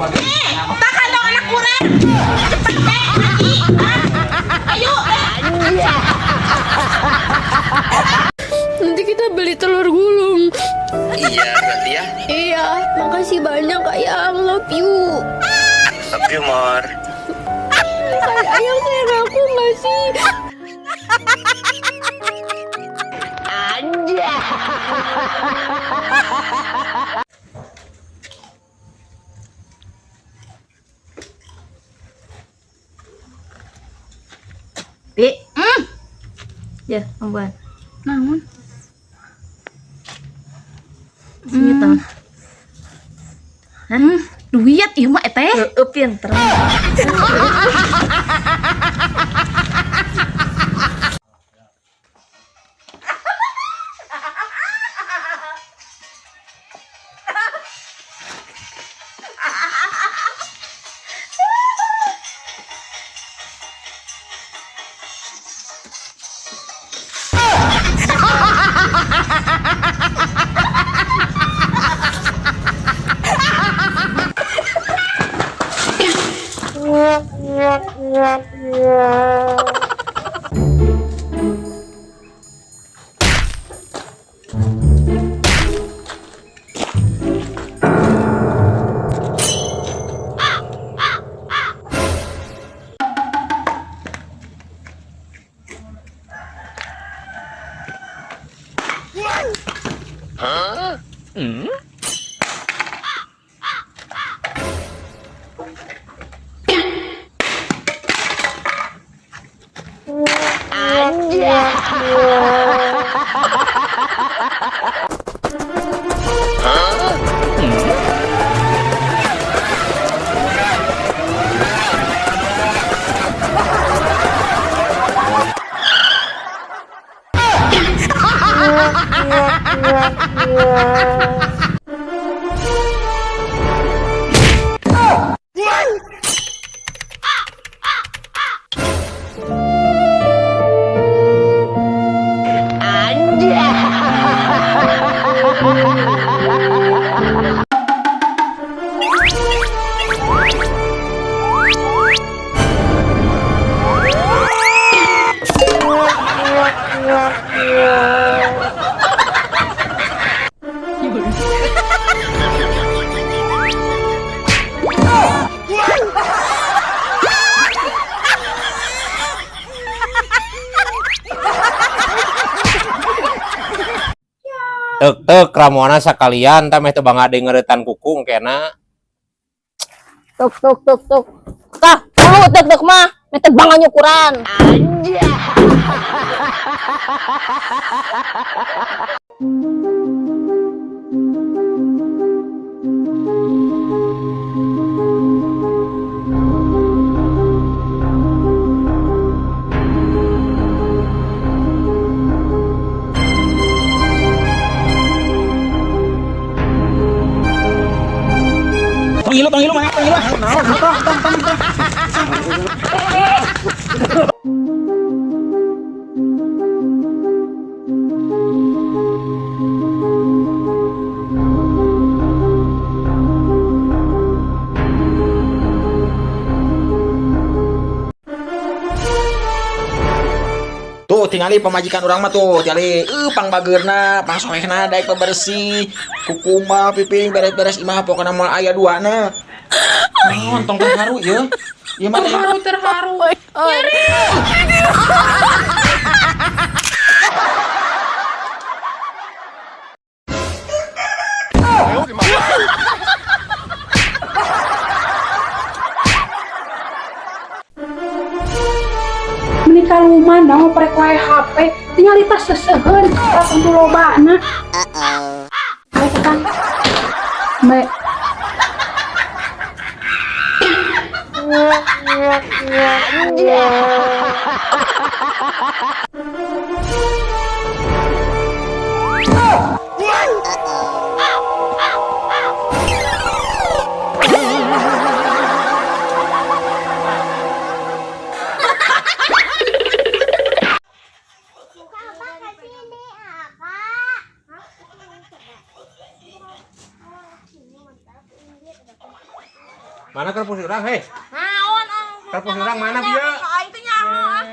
Tahan dong anak kurang. Cepet deh lagi. Ayo. Nanti kita beli telur gulung. Iya berarti ya. Iya, makasih banyak ayang. Love you. Love you more. Ayang sayang aku nggak sih? Pi, ya ampun. Namun. Sini tah. Duit ieu mah teh. Pinter. Tek ramona sakalian tameh teu bangade ngeuretan kukung kena. Tuk. Tah, dulu tek mah, mete bangan ukuran. Panggil mah. Tuh tinggali pemajikan orang mah tuh tinggali pangbageurna pangsolehna daek pembersih kuku mah piping beres-beres imah pokona mah aya duana. Tong terharu ya. Ieu mah Terharu. Menikah rumah naon prek wae HP tinggal tas seseuheun langsung tu lobana. Baik kan. Baik. Mana kerpus urang heh? Naon Kerpus urang mana bieu? aing teh nyaho.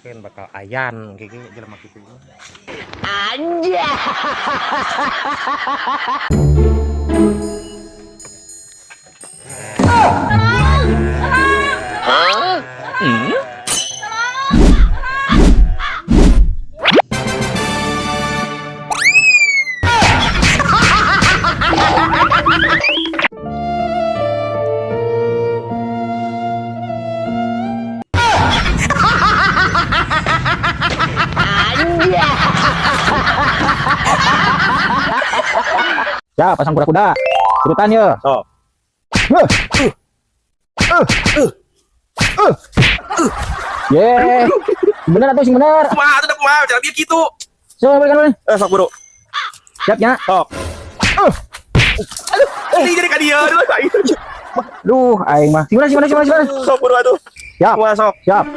Kan bakal ayan gege jelema kitu. Ya, pasang kuda-kuda. Urutan ya. Sok. Ye. Bener atuh sing bener. Kumaha atuh kumaha cara bieu kitu. So, balikan ulin. Sok buru. Siap nya. Sok. Ini jadi ka dieu aduh aing. Duh, aing mah. Simana. Sok buru atuh. Siap. Kumaha sok. Siap.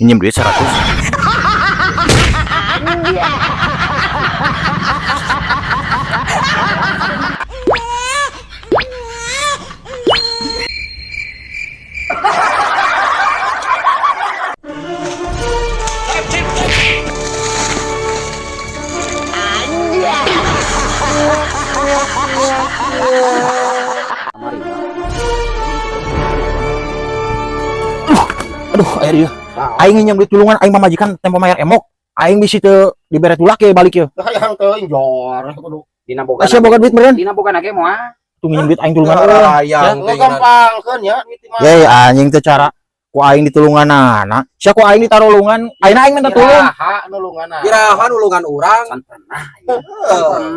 Pinjam duit 100. Aduh, air ieu. Aing nginjem duit tulungan aing mamajikan tempo mayar emok. Aing bisi teu dibere tulak ke balik ye. Hayang teuing jor kudu dina boga. Sia boga duit meureun. Dina boga nage moal. Tuh nginjem duit aing tulungan eueuh. Ayang Lu gampangkeun ya duit mah. Ye, anjing teu cara ku aing ditulunganana. Sia ku aing ditarulungan. Ayeuna aing minta tulung. Iraha nulunganna. Iraha nulungan urang. Pernah.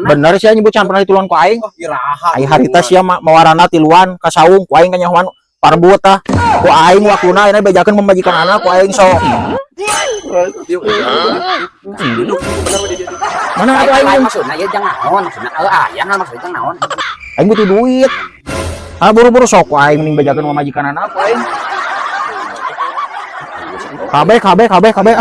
Bener sia nyebut can pernah ditulungan ku aing. Iraha. Aing harita sia mawarana tiluan ka saung ku aing kanyahoan parbut tah. Ku aing waktuna ayeuna bejakeun memajikan anak ku aing sok. Mana atuh aing? Maksudna ieu jangan naon, maksudna aya maksudna jangan naon. Aing butuh duit. Ah buru-buru sok ku aing mending bejakeun memajikan anak ku aing. Kabeh. Kabeh. Ah, kabeh.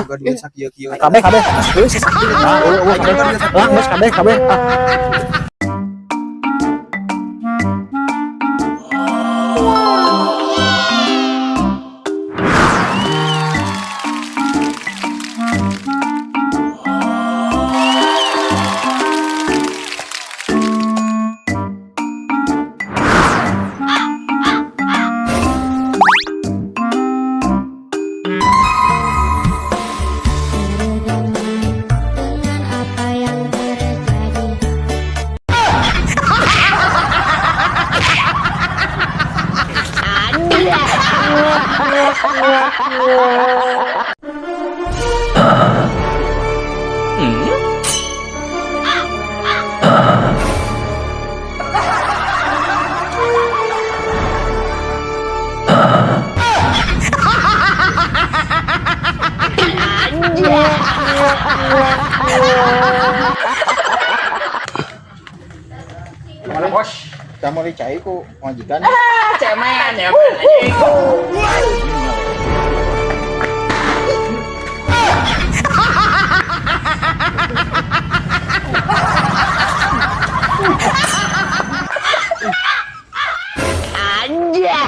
Mana bos? Kita mau dicai ku majikan. Cemen ya. Anjay.